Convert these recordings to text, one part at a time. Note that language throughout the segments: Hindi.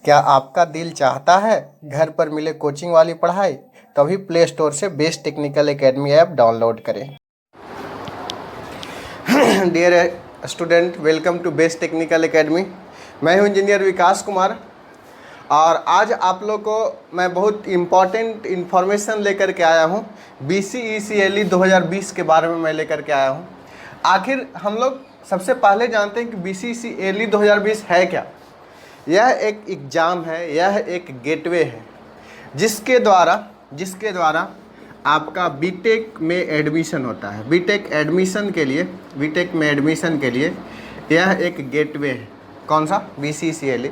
क्या आपका दिल चाहता है घर पर मिले कोचिंग वाली पढ़ाई? तभी प्ले स्टोर से Best technical Academy app download करें। Dear student, welcome to Best technical Academy. मैं हूं इंजीनियर विकास कुमार और आज आप लोग को मैं बहुत इम्पॉर्टेंट इन्फॉर्मेशन लेकर के आया हूं। BCECLE 2020 के बारे में मैं लेकर के आया हूं। आखिर हम लोग सबसे पहले जानते हैं कि BCECLE 2020 है क्या। यह एक एग्ज़ाम है, यह एक गेटवे है जिसके द्वारा आपका बीटेक में एडमिशन होता है। बीटेक में एडमिशन के लिए यह एक गेटवे है। कौन सा? BCECLE।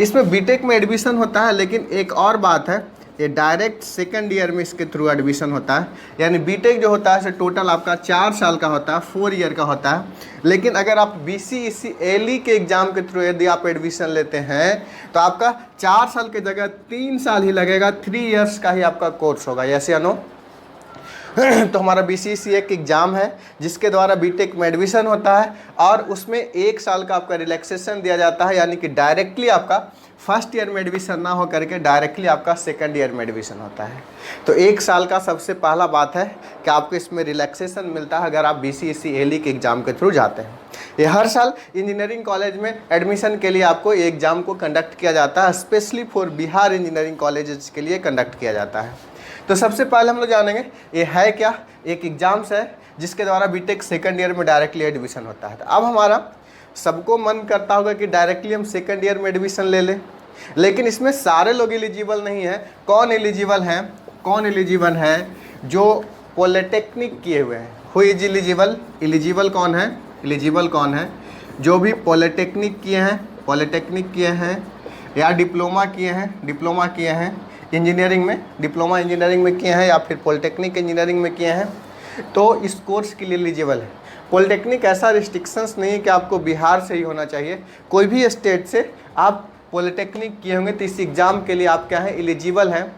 इसमें बीटेक में एडमिशन होता है, लेकिन एक और बात है, ये डायरेक्ट सेकंड ईयर में इसके थ्रू एडमिशन होता है। यानी बीटेक जो होता है टोटल आपका 4 साल का होता है, 4 ईयर का होता है। लेकिन अगर आप BCECLE के एग्ज़ाम के थ्रू यदि आप एडमिशन लेते हैं तो आपका 4 साल की जगह 3 साल ही लगेगा, 3 इयर्स का ही आपका कोर्स होगा। यस या नो? तो हमारा BCECLE एक एग्ज़ाम है जिसके द्वारा बीटेक में एडमिशन होता है और उसमें 1 साल का आपका रिलैक्सेशन दिया जाता है। यानी कि डायरेक्टली आपका फर्स्ट ईयर में एडमिशन ना हो करके डायरेक्टली आपका सेकंड ईयर में एडमिशन होता है। तो 1 साल का सबसे पहला बात है कि आपको इसमें रिलैक्सेशन मिलता है अगर आप BCECLE के एग्ज़ाम के थ्रू जाते हैं। ये हर साल इंजीनियरिंग कॉलेज में एडमिशन के लिए आपको ये एग्ज़ाम को कंडक्ट किया जाता है, specially for Bihar engineering colleges के लिए कंडक्ट किया जाता है। तो सबसे पहले हम लोग जानेंगे ये है क्या। एक एग्ज़ाम्स है जिसके द्वारा बीटेक सेकंड ईयर में डायरेक्टली एडमिशन होता है। तो अब हमारा सबको मन करता होगा कि डायरेक्टली हम सेकंड ईयर में एडमिशन ले लें, लेकिन इसमें सारे लोग एलिजिबल नहीं हैं। कौन एलिजिबल है? जो पॉलिटेक्निक किए हुए हैं। Who is eligible? एलिजिबल कौन है? जो भी पॉलिटेक्निक किए हैं या डिप्लोमा किए हैं इंजीनियरिंग में, डिप्लोमा इंजीनियरिंग में किए हैं या फिर पॉलिटेक्निक इंजीनियरिंग में किए हैं, तो इस कोर्स के लिए एलिजिबल है। पॉलिटेक्निक ऐसा रिस्ट्रिक्शंस नहीं है कि आपको बिहार से ही होना चाहिए, कोई भी स्टेट से आप पॉलिटेक्निक किए होंगे तो इस एग्ज़ाम के लिए आप क्या हैं? एलिजिबल हैं।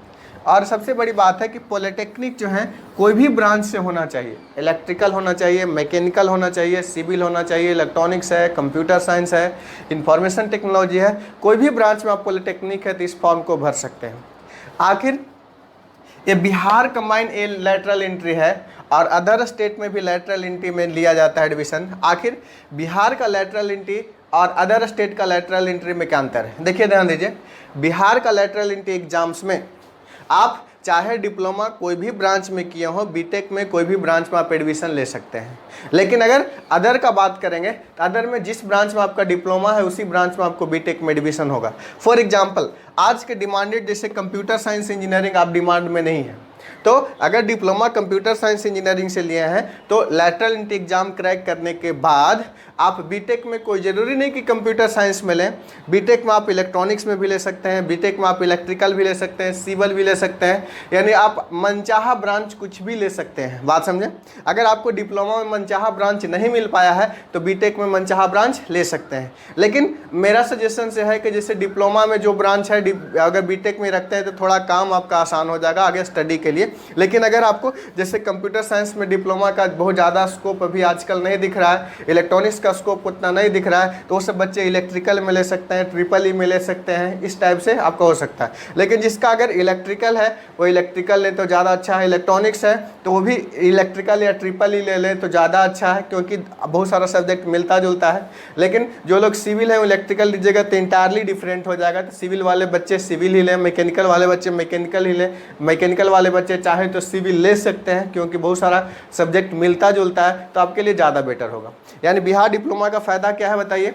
और सबसे बड़ी बात है कि पॉलिटेक्निक जो है कोई भी ब्रांच से होना चाहिए। इलेक्ट्रिकल होना चाहिए, मैकेनिकल होना चाहिए, सिविल होना चाहिए, इलेक्ट्रॉनिक्स है, कंप्यूटर साइंस है, इंफॉर्मेशन टेक्नोलॉजी है, कोई भी ब्रांच में आप पॉलिटेक्निक है तो इस फॉर्म को भर सकते हैं। आखिर ये बिहार कंबाइंड ए लैटरल एंट्री है और अदर स्टेट में भी लैटरल एंट्री में लिया जाता है एडमिशन। आखिर बिहार का लैटरल एंट्री और अदर स्टेट का लैटरल एंट्री में क्या अंतर है? देखिए, ध्यान दीजिए। बिहार का लैटरल एंट्री एग्जाम्स में आप चाहे डिप्लोमा कोई भी ब्रांच में किए हो, बीटेक में कोई भी ब्रांच में आप एडमिशन ले सकते हैं। लेकिन अगर अदर का बात करेंगे तो अदर में जिस ब्रांच में आपका डिप्लोमा है उसी ब्रांच में आपको बीटेक में एडमिशन होगा। फॉर एग्जांपल, आज के डिमांडेड जैसे कंप्यूटर साइंस इंजीनियरिंग आप डिमांड में नहीं है, तो अगर डिप्लोमा कंप्यूटर साइंस इंजीनियरिंग से लिए हैं तो लैटरल एंट्री एग्जाम क्रैक करने के बाद आप बीटेक में, कोई ज़रूरी नहीं कि कंप्यूटर साइंस में लें, बीटेक में आप इलेक्ट्रॉनिक्स में भी ले सकते हैं, बीटेक में आप इलेक्ट्रिकल भी ले सकते हैं, सिविल भी ले सकते हैं। यानी आप मनचाहा ब्रांच कुछ भी ले सकते हैं। बात समझें? अगर आपको डिप्लोमा में मनचाहा ब्रांच नहीं मिल पाया है तो बीटेक में मनचाहा ब्रांच ले सकते हैं। लेकिन मेरा सजेशन से है कि जैसे डिप्लोमा में जो ब्रांच है अगर बीटेक में रखते हैं तो थोड़ा काम आपका आसान हो जाएगा आगे स्टडी के लिए। लेकिन अगर आपको जैसे कंप्यूटर साइंस में डिप्लोमा का बहुत ज़्यादा स्कोप अभी आजकल नहीं दिख रहा है, इलेक्ट्रॉनिक्स का स्कोप उतना नहीं दिख रहा है, तो वो सब बच्चे इलेक्ट्रिकल में ले सकते हैं, ट्रिपल में ले सकते हैं, इस टाइप से आपका हो सकता है। लेकिन जिसका अगर इलेक्ट्रिकल है वो इलेक्ट्रिकल ले तो ज़्यादा अच्छा है, इलेक्ट्रॉनिक्स है तो वो भी इलेक्ट्रिकल या ट्रिपल ले ले तो ज़्यादा अच्छा है, क्योंकि बहुत सारा सब्जेक्ट मिलता जुलता है। लेकिन जो लोग सिविल है वो इलेक्ट्रिकल लीजिएगा तो इंटायरली डिफरेंट हो जाएगा। तो सिविल वाले बच्चे सिविल ही लें, मैकेनिकल वाले बच्चे मैकेनिकल ही लें, मैकेनिकल वाले बच्चे चाहे तो सिविल ले सकते हैं, क्योंकि बहुत सारा सब्जेक्ट मिलता जुलता है, तो आपके लिए ज़्यादा बेटर होगा। यानी बिहार डिप्लोमा का फ़ायदा क्या है बताइए?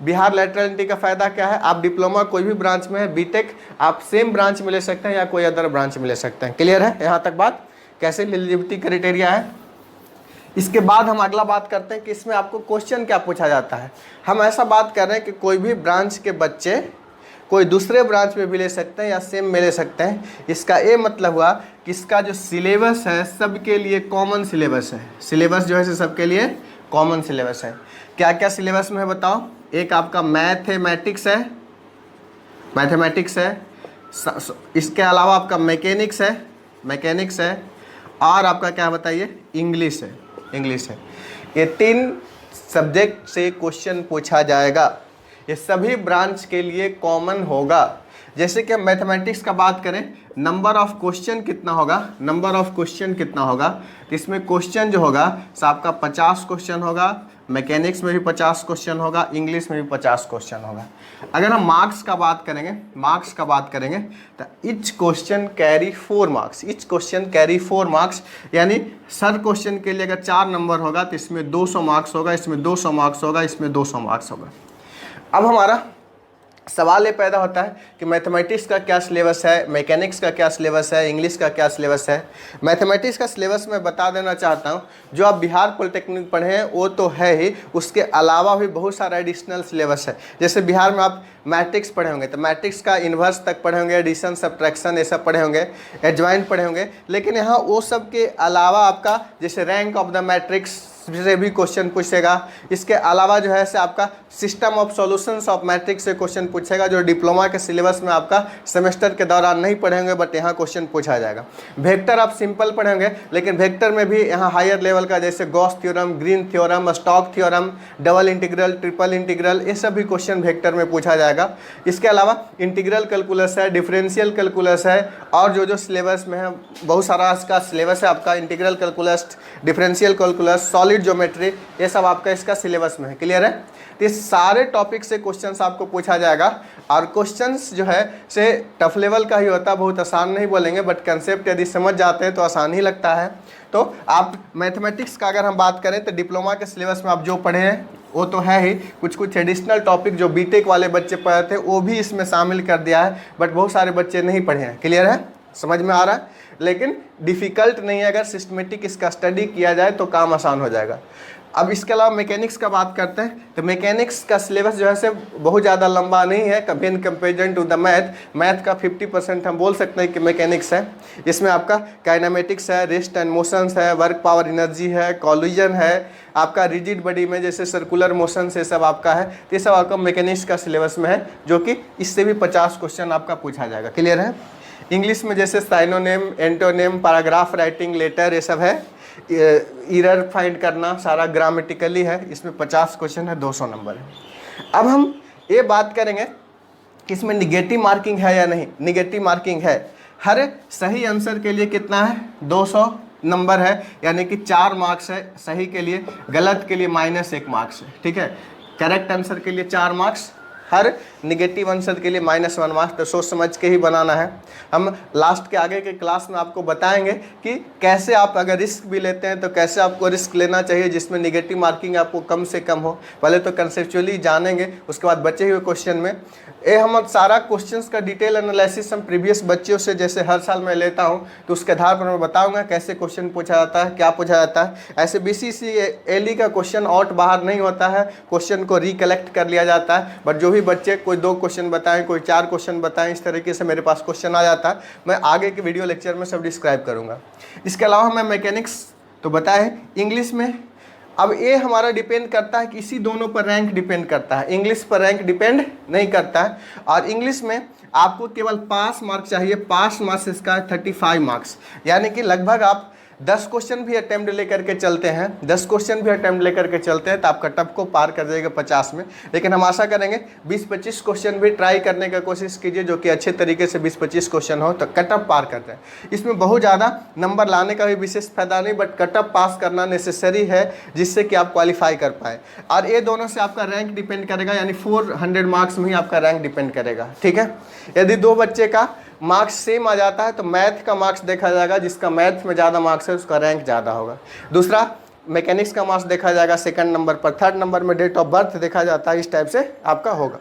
बिहार लैटरल एंट्री का फ़ायदा क्या है? आप डिप्लोमा कोई भी ब्रांच में है, बीटेक आप सेम ब्रांच में ले सकते हैं या कोई अदर ब्रांच में ले सकते हैं। क्लियर है यहाँ तक बात? कैसे एलिजिबिलिटी क्राइटेरिया है। इसके बाद हम अगला बात करते हैं कि इसमें आपको क्वेश्चन क्या पूछा जाता है। हम ऐसा बात कर रहे हैं कि कोई भी ब्रांच के बच्चे कोई दूसरे ब्रांच में भी ले सकते हैं या सेम में ले सकते हैं। इसका ये मतलब हुआ कि इसका जो सिलेबस है सबके लिए कॉमन सिलेबस है। सिलेबस जो है सबके लिए कॉमन सिलेबस है। क्या क्या सिलेबस में है बताओ? एक आपका मैथमेटिक्स है, इसके अलावा आपका मैकेनिक्स है और आपका क्या बताइए? इंग्लिश है। ये 3 सब्जेक्ट से क्वेश्चन पूछा जाएगा। ये सभी ब्रांच के लिए कॉमन होगा। जैसे कि हम मैथमेटिक्स का बात करें, नंबर ऑफ क्वेश्चन कितना होगा, नंबर ऑफ क्वेश्चन कितना होगा, तो इसमें क्वेश्चन जो होगा सो आपका 50 क्वेश्चन होगा, मैकेनिक्स में भी 50 क्वेश्चन होगा, इंग्लिश में भी 50 क्वेश्चन होगा। अगर हम मार्क्स का बात करेंगे, मार्क्स का बात करेंगे तो each question carry 4 marks, each question carry 4 marks, यानी सर क्वेश्चन के लिए अगर 4 नंबर होगा तो इसमें 200 मार्क्स होगा, इसमें 200 मार्क्स होगा, इसमें 200 मार्क्स होगा। अब हमारा सवाल ये पैदा होता है कि मैथमेटिक्स का क्या सिलेबस है, मैकेनिक्स का क्या सिलेबस है, इंग्लिश का क्या सिलेबस है। मैथमेटिक्स का सिलेबस मैं बता देना चाहता हूँ, जो आप बिहार पॉलिटेक्निक पढ़े हैं वो तो है ही, उसके अलावा भी बहुत सारा एडिशनल सिलेबस है। जैसे बिहार में आप मैट्रिक्स पढ़े होंगे तो मैट्रिक्स का इन्वर्स तक पढ़े होंगे, एडिशन सब्ट्रैक्शन ये सब पढ़े होंगे, एडजॉइंट पढ़े होंगे। लेकिन यहाँ वो सब के अलावा आपका जैसे रैंक ऑफ द मैट्रिक्स से भी क्वेश्चन पूछेगा। इसके अलावा जो है से आपका system of solutions of matrix से क्वेश्चन पूछेगा, जो डिप्लोमा के सिलेबस में आपका सेमेस्टर के दौरान नहीं पढ़ेंगे बट यहाँ क्वेश्चन पूछा जाएगा। वेक्टर आप सिंपल पढ़ेंगे, लेकिन वेक्टर में भी यहाँ हायर लेवल का जैसे Gauss theorem, green theorem, stock theorem, double integral, triple integral, ये सब भी क्वेश्चन वेक्टर में पूछा जाएगा। इसके अलावा इंटीग्रल कैलकुलस है, डिफरेंशियल कैलकुलस है, और जो सिलेबस में है बहुत सारा इसका सिलेबस है आपका, integral calculus, differential calculus, solid geometry, ये सब आपका इसका सिलेबस में है। क्लियर है? तो इस सारे टॉपिक से क्वेश्चंस आपको पूछा जाएगा, और क्वेश्चंस जो है से टफ लेवल का ही होता है, बहुत आसान नहीं बोलेंगे, बट कंसेप्ट यदि समझ जाते हैं तो आसान ही लगता है। तो आप मैथमेटिक्स का अगर हम बात करें तो डिप्लोमा के सिलेबस में आप जो पढ़े हैं वो तो है ही, कुछ कुछ एडिशनल टॉपिक जो बीटेक वाले बच्चे पढ़े थे वो भी इसमें शामिल कर दिया है, बट बहुत सारे बच्चे नहीं पढ़े हैं। क्लियर है? समझ में आ रहा है? लेकिन डिफ़िकल्ट नहीं है, अगर सिस्टमेटिक इसका स्टडी किया जाए तो काम आसान हो जाएगा। अब इसके अलावा मैकेनिक्स का बात करते हैं तो मैकेनिक्स का सिलेबस जो है से बहुत ज़्यादा लंबा नहीं है in comparison to the math का 50% हम बोल सकते हैं कि मैकेनिक्स है। इसमें आपका काइनेमेटिक्स है, रेस्ट एंड मोशंस है, वर्क पावर एनर्जी है, कॉल्यूजन है, आपका रिजिड बॉडी में जैसे सर्कुलर मोशन से सब आपका है। तो ये सब आपका मैकेनिक्स का सिलेबस में है, जो कि इससे भी 50 क्वेश्चन आपका पूछा जाएगा। क्लियर है? इंग्लिश में जैसे साइनोनेम, एंटोनेम, पैराग्राफ राइटिंग, लेटर, ये सब है। एरर फाइंड करना सारा ग्रामेटिकली है, इसमें 50 क्वेश्चन है, 200 नंबर है। अब हम ये बात करेंगे कि इसमें निगेटिव मार्किंग है या नहीं। निगेटिव मार्किंग है, हर सही आंसर के लिए कितना है, 200 नंबर है, यानी कि 4 मार्क्स है सही के लिए, गलत के लिए -1 मार्क्स है। ठीक है? करेक्ट आंसर के लिए 4 मार्क्स, हर निगेटिव आंसर के लिए -1 मार्क्स। तो सोच समझ के ही बनाना है। हम लास्ट के आगे के क्लास में आपको बताएंगे कि कैसे आप अगर रिस्क भी लेते हैं तो कैसे आपको रिस्क लेना चाहिए जिसमें निगेटिव मार्किंग आपको कम से कम हो। पहले तो कंसेप्चुअली जानेंगे, उसके बाद बचे हुए क्वेश्चन में हम सारा क्वेश्चंस का डिटेल एनालिसिस हम प्रीवियस बच्चों से जैसे हर साल मैं लेता हूं, तो उसके आधार पर मैं बताऊंगा कैसे क्वेश्चन पूछा जाता है, क्या पूछा जाता है। ऐसे BCCLE का क्वेश्चन आउट बाहर नहीं होता है, क्वेश्चन को रिकलेक्ट कर लिया जाता है। बट जो भी बच्चे कोई 2 क्वेश्चन बताएं, कोई 4 क्वेश्चन बताएं, इस तरीके से मेरे पास क्वेश्चन आ जाता है। मैं आगे के वीडियो लेक्चर में सब डिस्क्राइब करूँगा। इसके अलावा मैं मैकेनिक्स तो बताए, इंग्लिश में अब ये हमारा डिपेंड करता है कि इसी दोनों पर रैंक डिपेंड करता है, इंग्लिश पर रैंक डिपेंड नहीं करता है। और इंग्लिश में आपको केवल पास मार्क्स चाहिए, पास मार्क्स इसका 35 मार्क्स, यानी कि लगभग आप 10 क्वेश्चन भी अटेम्प्ट लेकर के चलते हैं, 10 क्वेश्चन भी अटेम्प्ट लेकर के चलते हैं तो आप कट ऑफ को पार कर जाएगा 50 में। लेकिन हम आशा करेंगे 20-25 क्वेश्चन भी ट्राई करने का कोशिश कीजिए, जो कि अच्छे तरीके से 20-25 क्वेश्चन हो तो कट ऑफ पार करते हैं। इसमें बहुत ज़्यादा नंबर लाने का भी विशेष फायदा नहीं, बट कट ऑफ पास करना नेसेसरी है जिससे कि आप क्वालिफाई कर पाए। और ये दोनों से आपका रैंक डिपेंड करेगा, यानी 400 मार्क्स में ही आपका रैंक डिपेंड करेगा। ठीक है? यदि 2 बच्चे का मार्क्स सेम आ जाता है तो मैथ का मार्क्स देखा जाएगा, जिसका मैथ में ज़्यादा मार्क्स है उसका रैंक ज़्यादा होगा। दूसरा मैकेनिक्स का मार्क्स देखा जाएगा सेकंड नंबर पर, थर्ड नंबर में डेट ऑफ बर्थ देखा जाता है, इस टाइप से आपका होगा।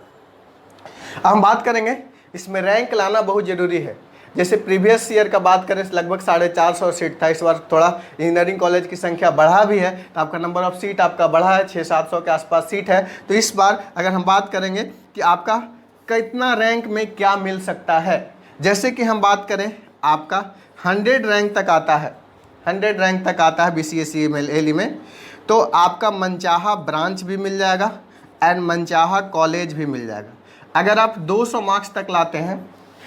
अब हम बात करेंगे इसमें रैंक लाना बहुत ज़रूरी है। जैसे प्रीवियस ईयर का बात करें लगभग 450 सीट था, इस बार थोड़ा इंजीनियरिंग कॉलेज की संख्या बढ़ा भी है तो आपका नंबर ऑफ सीट आपका बढ़ा है, 600-700 के आसपास सीट है। तो इस बार अगर हम बात करेंगे कि आपका कितना रैंक में क्या मिल सकता है, जैसे कि हम बात करें आपका 100 रैंक तक आता है, 100 रैंक तक आता है BCSE में, तो आपका मनचाहा ब्रांच भी मिल जाएगा एंड मनचाहा कॉलेज भी मिल जाएगा। अगर आप 200 मार्क्स तक लाते हैं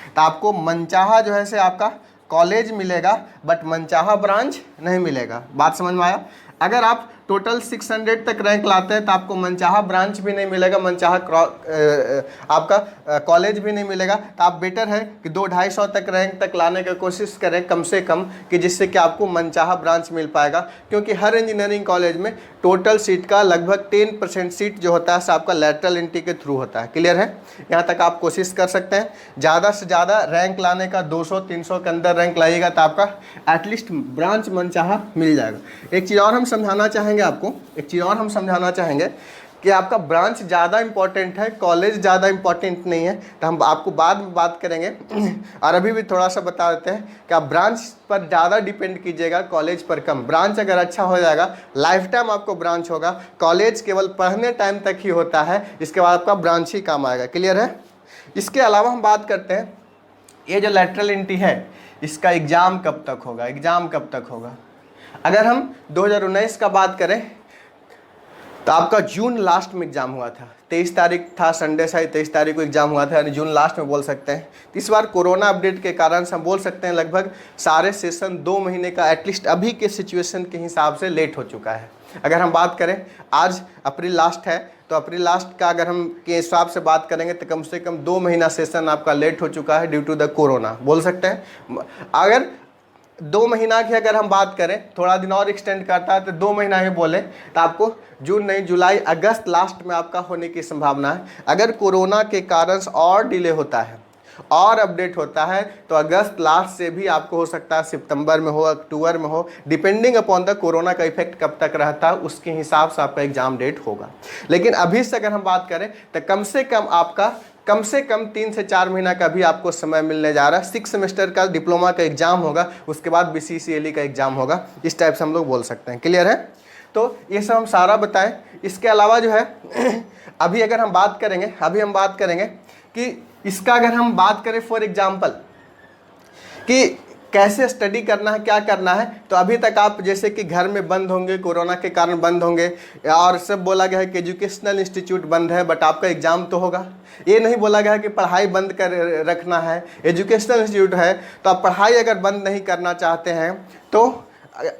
तो आपको मनचाहा जो है से आपका कॉलेज मिलेगा, बट मनचाहा ब्रांच नहीं मिलेगा। बात समझ में आया? अगर आप टोटल 600 तक रैंक लाते हैं तो आपको मनचाहा ब्रांच भी नहीं मिलेगा, मनचाहा आपका कॉलेज भी नहीं मिलेगा। तो आप बेटर है कि 200-250 तक रैंक तक लाने की कोशिश करें कम से कम, कि जिससे कि आपको मनचाहा ब्रांच मिल पाएगा। क्योंकि हर इंजीनियरिंग कॉलेज में टोटल सीट का लगभग 10% सीट जो होता है आपका लैटरल एंट्री के थ्रू होता है। क्लियर है? यहाँ तक आप कोशिश कर सकते हैं। ज़्यादा से ज़्यादा रैंक लाने का 200-300 के अंदर रैंक लाइएगा तो आपका एटलीस्ट ब्रांच मनचाहा मिल जाएगा। एक चीज़ और हम समझाना चाहेंगे आपको, एक चीज़ और हम समझाना चाहेंगे कि आपका ब्रांच ज़्यादा इंपॉर्टेंट है, कॉलेज ज़्यादा इंपॉर्टेंट नहीं है। तो हम आपको बाद में बात करेंगे और अभी भी थोड़ा सा बता देते हैं कि आप ब्रांच पर ज़्यादा डिपेंड कीजिएगा, कॉलेज पर कम। ब्रांच अगर अच्छा हो जाएगा, लाइफ टाइम आपको ब्रांच होगा। कॉलेज केवल पढ़ने टाइम तक ही होता है, इसके बाद आपका ब्रांच ही काम आएगा। क्लियर है? इसके अलावा हम बात करते हैं, ये जो लैटरल एंट्री है इसका एग्ज़ाम कब तक होगा, एग्ज़ाम कब तक होगा। अगर हम 2019 का बात करें तो आपका जून लास्ट में एग्ज़ाम हुआ था, 23 तारीख था, संडे से 23 तारीख को एग्ज़ाम हुआ था, यानी जून लास्ट में बोल सकते हैं। इस बार कोरोना अपडेट के कारण से हम बोल सकते हैं लगभग सारे सेशन 2 महीने का एटलीस्ट अभी के सिचुएशन के हिसाब से लेट हो चुका है। अगर हम बात करें, आज अप्रैल लास्ट है, तो अप्रैल लास्ट का अगर हम के हिसाब से बात करेंगे तो कम से कम 2 महीना सेशन आपका लेट हो चुका है ड्यू टू द कोरोना, बोल सकते हैं। अगर 2 महीना की अगर हम बात करें, थोड़ा दिन और एक्सटेंड करता है तो 2 महीना ही बोले तो आपको जून नहीं, जुलाई, अगस्त लास्ट में आपका होने की संभावना है। अगर कोरोना के कारण और डिले होता है और अपडेट होता है तो अगस्त लास्ट से भी आपको हो सकता है सितंबर में हो, अक्टूबर में हो, डिपेंडिंग अपॉन द कोरोना का इफेक्ट कब तक रहता है उसके हिसाब से आपका एग्जाम डेट होगा। लेकिन अभी से अगर हम बात करें तो कम से कम आपका कम से कम 3 से 4 महीना का भी आपको समय मिलने जा रहा है। 6 सेमेस्टर का डिप्लोमा का एग्जाम होगा, उसके बाद BCCLE का एग्जाम होगा, इस टाइप से हम लोग बोल सकते हैं। क्लियर है? तो ये सब हम सारा बताएं। इसके अलावा जो है अभी अगर हम बात करेंगे, अभी हम बात करेंगे कि इसका अगर हम बात करें फॉर एग्जाम्पल कि कैसे स्टडी करना है, क्या करना है, तो अभी तक आप जैसे कि घर में बंद होंगे, कोरोना के कारण बंद होंगे, और सब बोला गया है कि एजुकेशनल इंस्टीट्यूट बंद है, बट आपका एग्जाम तो होगा। ये नहीं बोला गया है कि पढ़ाई बंद कर रखना है, एजुकेशनल इंस्टीट्यूट है तो आप पढ़ाई अगर बंद नहीं करना चाहते हैं तो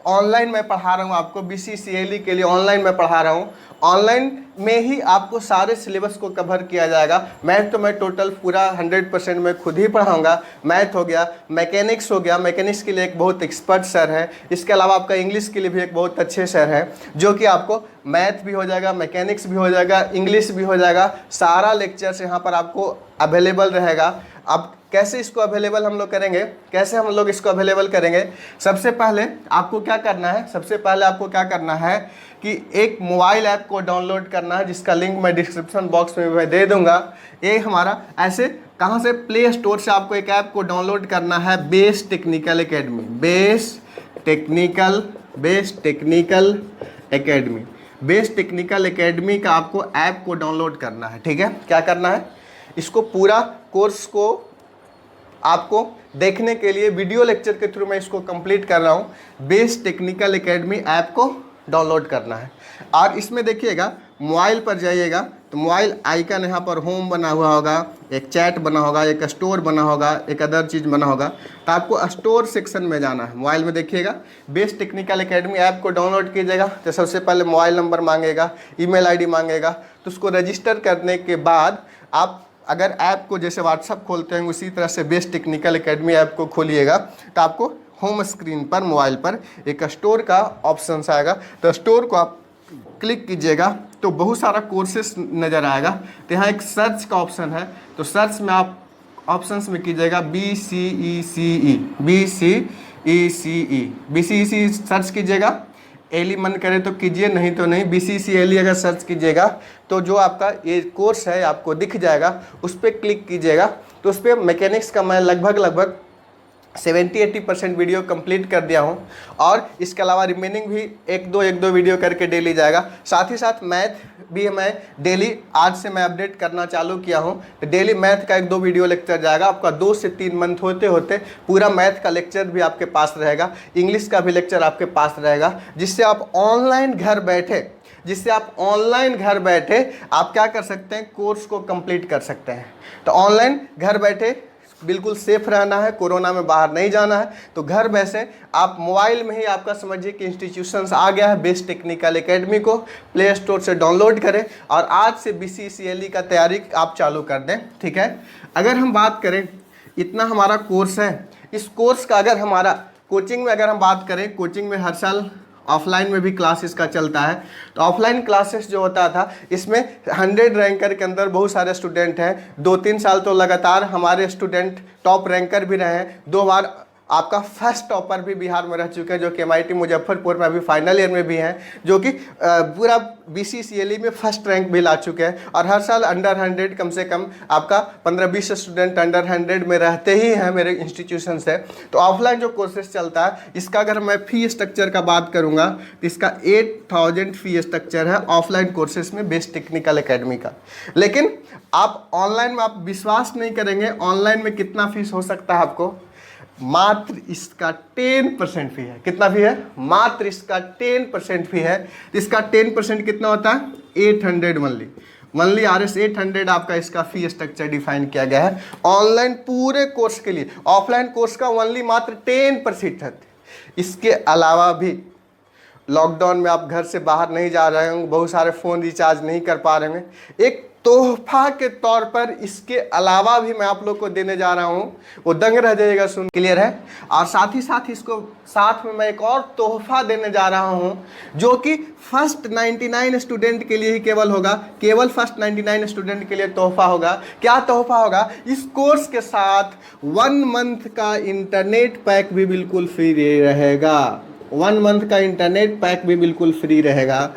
ऑनलाइन मैं पढ़ा रहा हूँ आपको, BCCLE के लिए ऑनलाइन मैं पढ़ा रहा हूँ। ऑनलाइन में ही आपको सारे सिलेबस को कवर किया जाएगा। मैथ तो मैं टोटल पूरा 100% मैं खुद ही पढ़ाऊँगा। मैथ हो गया, मैकेनिक्स हो गया, मैकेनिक्स के लिए एक बहुत एक्सपर्ट सर है। इसके अलावा आपका इंग्लिश के लिए भी एक बहुत अच्छे सर हैं जो कि आपको मैथ भी हो जाएगा, मैकेनिक्स भी हो जाएगा, इंग्लिश भी हो जाएगा। सारा लेक्चर्स यहाँ पर आपको अवेलेबल रहेगा। अब कैसे इसको अवेलेबल हम लोग करेंगे, कैसे हम लोग इसको अवेलेबल करेंगे? सबसे पहले आपको क्या करना है, सबसे पहले आपको क्या करना है कि एक मोबाइल ऐप को डाउनलोड करना है, जिसका लिंक मैं डिस्क्रिप्शन बॉक्स में मैं दे दूंगा। ये हमारा ऐसे कहाँ से, प्ले स्टोर से आपको एक ऐप को डाउनलोड करना है, base technical academy, base technical academy का आपको ऐप को डाउनलोड करना है। ठीक है? क्या करना है, इसको पूरा कोर्स को आपको देखने के लिए वीडियो लेक्चर के थ्रू मैं इसको कंप्लीट कर रहा हूँ। बेस टेक्निकल एकेडमी ऐप को डाउनलोड करना है और इसमें देखिएगा मोबाइल पर जाइएगा तो मोबाइल आइकन यहाँ पर होम बना हुआ होगा, एक चैट बना होगा, एक स्टोर बना होगा, एक अदर चीज़ बना होगा। तो आपको स्टोर सेक्शन में जाना है। मोबाइल में देखिएगा बेस टेक्निकल एकेडमी ऐप को डाउनलोड कीजिएगा तो सबसे पहले मोबाइल नंबर मांगेगा, ईमेल आईडी मांगेगा, तो उसको रजिस्टर करने के बाद आप अगर ऐप को जैसे व्हाट्सअप खोलते हैं उसी तरह से बेस टेक्निकल एकेडमी ऐप को खोलिएगा तो आपको होम स्क्रीन पर मोबाइल पर एक स्टोर का ऑप्शन आएगा। तो स्टोर को आप क्लिक कीजिएगा तो बहुत सारा कोर्सेस नज़र आएगा। तो यहाँ एक सर्च का ऑप्शन है, तो सर्च में आप ऑप्शंस में कीजिएगा BCECE सर्च कीजिएगा। एली मन करे तो कीजिए, नहीं तो नहीं। BCCLE अगर सर्च कीजिएगा तो जो आपका ये कोर्स है आपको दिख जाएगा, उस पर क्लिक कीजिएगा। तो उस पर मैकेनिक्स का मैं लगभग 70-80% वीडियो कंप्लीट कर दिया हूँ और इसके अलावा रिमेनिंग भी एक दो वीडियो करके डेली जाएगा। साथ ही साथ मैथ भी मैं डेली आज से मैं अपडेट करना चालू किया हूँ। तो डेली मैथ का 1-2 वीडियो लेक्चर जाएगा। आपका 2 से 3 मंथ होते होते पूरा मैथ का लेक्चर भी आपके पास रहेगा, इंग्लिश का भी लेक्चर आपके पास रहेगा, जिससे आप ऑनलाइन घर बैठे आप क्या कर सकते हैं, कोर्स को कंप्लीट कर सकते हैं। तो ऑनलाइन घर बैठे बिल्कुल सेफ रहना है, कोरोना में बाहर नहीं जाना है, तो घर बैठे आप मोबाइल में ही आपका समझिए कि इंस्टीट्यूशंस आ गया है। बेस्ट टेक्निकल एकेडमी को प्ले स्टोर से डाउनलोड करें और आज से BCCLE का तैयारी आप चालू कर दें, ठीक है। अगर हम बात करें, इतना हमारा कोर्स है, इस कोर्स का अगर हमारा कोचिंग में अगर हम बात करें, कोचिंग में हर साल ऑफलाइन में भी क्लासेस का चलता है। तो ऑफलाइन क्लासेस जो होता था इसमें 100 रैंकर के अंदर बहुत सारे स्टूडेंट हैं। 2-3 साल तो लगातार हमारे स्टूडेंट टॉप रैंकर भी रहे हैं। 2 बार आपका फर्स्ट टॉपर भी बिहार में रह चुके हैं, जो कि MIT मुजफ्फरपुर में अभी फाइनल ईयर में भी हैं, जो कि पूरा BCCLE में फर्स्ट रैंक भी ला चुके हैं। और हर साल अंडर 100 कम से कम आपका 15-20 स्टूडेंट अंडर 100 में रहते ही हैं मेरे इंस्टीट्यूशन से। तो ऑफलाइन जो कोर्सेज चलता है इसका अगर मैं फ़ी स्ट्रक्चर का बात करूँगा तो इसका 8000 फ़ी स्ट्रक्चर है ऑफलाइन कोर्सेज में बेस्ट टेक्निकल एकेडमी का। लेकिन आप ऑनलाइन में आप विश्वास नहीं करेंगे ऑनलाइन में कितना फीस हो सकता है आपको। मात्र इसका 10% फी है। कितना फी है? मात्र इसका 10% फी है। इसका 10% कितना होता है? 800 मनली RS 800 आपका इसका फी स्ट्रक्चर डिफाइन किया गया है ऑनलाइन पूरे कोर्स के लिए। ऑफलाइन कोर्स का ओनली मात्र 10% है। इसके अलावा भी लॉकडाउन में आप घर से बाहर नहीं जा रहे होंगे, बहुत सारे फ़ोन रिचार्ज नहीं कर पा रहे होंगे, एक तोहफा के तौर पर इसके अलावा भी मैं आप लोग को देने जा रहा हूँ, वो दंग रह जाएगा सुन। क्लियर है? और साथ ही साथ इसको साथ में मैं एक और तोहफा देने जा रहा हूँ जो कि फर्स्ट 99 स्टूडेंट के लिए ही केवल होगा। केवल फर्स्ट 99 स्टूडेंट के लिए तोहफा होगा। क्या तोहफा होगा? इस कोर्स के साथ 1 मंथ का इंटरनेट पैक भी बिल्कुल फ्री रहेगा। 1 मंथ का इंटरनेट पैक भी बिल्कुल फ्री रहेगा।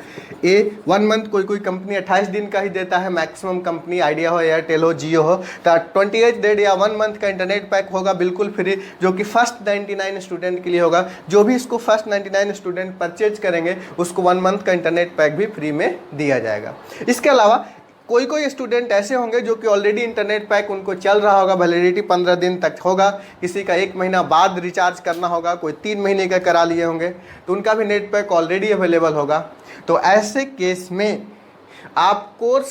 ये 1 मंथ कोई कंपनी 28 दिन का ही देता है, मैक्सिमम कंपनी आइडिया हो, एयरटेल हो, जियो हो। तो 28 डेज या 1 मंथ का इंटरनेट पैक होगा बिल्कुल फ्री, जो कि फर्स्ट 99 स्टूडेंट के लिए होगा। जो भी इसको फर्स्ट 99 स्टूडेंट परचेज करेंगे उसको 1 मंथ का इंटरनेट पैक भी फ्री में दिया जाएगा। इसके अलावा कोई स्टूडेंट ऐसे होंगे जो कि ऑलरेडी इंटरनेट पैक उनको चल रहा होगा, वैलिडिटी 15 दिन तक होगा, किसी का 1 महीना बाद रिचार्ज करना होगा, कोई 3 महीने का करा लिए होंगे, तो उनका भी नेट पैक ऑलरेडी अवेलेबल होगा। तो ऐसे केस में आप कोर्स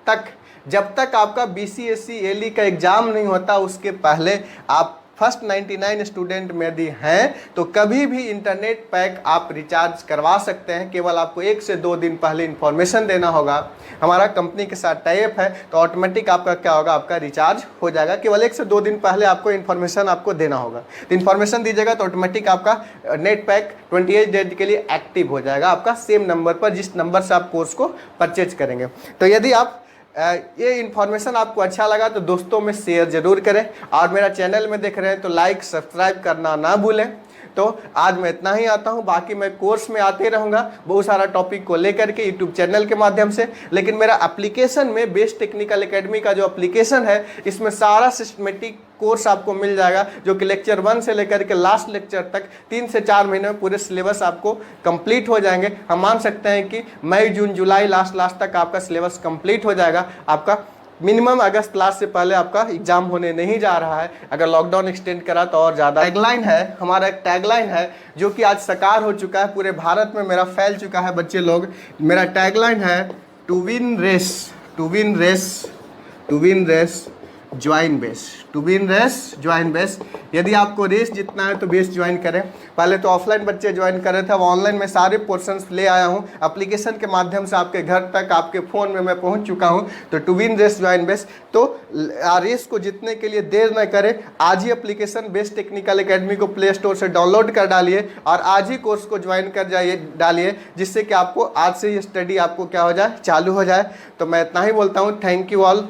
तक, जब तक आपका BCSE का एग्ज़ाम नहीं होता उसके पहले आप फर्स्ट 99 स्टूडेंट में यदि हैं तो कभी भी इंटरनेट पैक आप रिचार्ज करवा सकते हैं। केवल आपको 1 से 2 दिन पहले इन्फॉर्मेशन देना होगा। हमारा कंपनी के साथ टाइप है तो ऑटोमेटिक आपका क्या होगा, आपका रिचार्ज हो जाएगा। केवल 1 से 2 दिन पहले आपको इन्फॉर्मेशन आपको देना होगा। तो इन्फॉर्मेशन दीजिएगा तो ऑटोमेटिक आपका नेट पैक 28 डेज के लिए एक्टिव हो जाएगा आपका सेम नंबर पर जिस नंबर से आप कोर्स को परचेज करेंगे। तो यदि आप ये इन्फॉर्मेशन आपको अच्छा लगा तो दोस्तों में शेयर जरूर करें, और मेरा चैनल में देख रहे हैं तो लाइक सब्सक्राइब करना ना भूलें। तो आज मैं इतना ही आता हूँ, बाकी मैं कोर्स में आते रहूँगा बहुत सारा टॉपिक को लेकर के यूट्यूब चैनल के माध्यम से। लेकिन मेरा एप्लीकेशन में बेस्ट टेक्निकल एकेडमी का जो एप्लीकेशन है इसमें सारा सिस्टमेटिक कोर्स आपको मिल जाएगा, जो कि लेक्चर 1 से लेकर के लास्ट लेक्चर तक 3 से 4 महीने में पूरे सिलेबस आपको कंप्लीट हो जाएंगे। हम मान सकते हैं कि मई जून जुलाई लास्ट तक आपका सिलेबस कंप्लीट हो जाएगा। आपका मिनिमम अगस्त लास्ट से पहले आपका एग्जाम होने नहीं जा रहा है। अगर लॉकडाउन एक्सटेंड करा तो और ज़्यादा। टैगलाइन है हमारा, एक टैगलाइन है जो कि आज साकार हो चुका है, पूरे भारत में मेरा फैल चुका है बच्चे लोग। मेरा टैगलाइन है to win race join base. To win race join base. यदि आपको रेस जीतना है तो बेस ज्वाइन करें। पहले तो ऑफलाइन बच्चे ज्वाइन कर रहे थे, अब ऑनलाइन में सारे पोर्शंस ले आया हूं एप्लीकेशन के माध्यम से आपके घर तक, आपके फ़ोन में मैं पहुंच चुका हूं। तो to win race join base, तो रेस को जीतने के लिए देर न करें, आज ही एप्लीकेशन बेस्ट टेक्निकल एकेडमी को प्ले स्टोर से डाउनलोड कर डालिए और आज ही कोर्स को ज्वाइन कर डालिए, जिससे कि आपको आज से ये स्टडी आपको क्या हो जाए, चालू हो जाए। तो मैं इतना ही बोलता हूँ। Thank you all.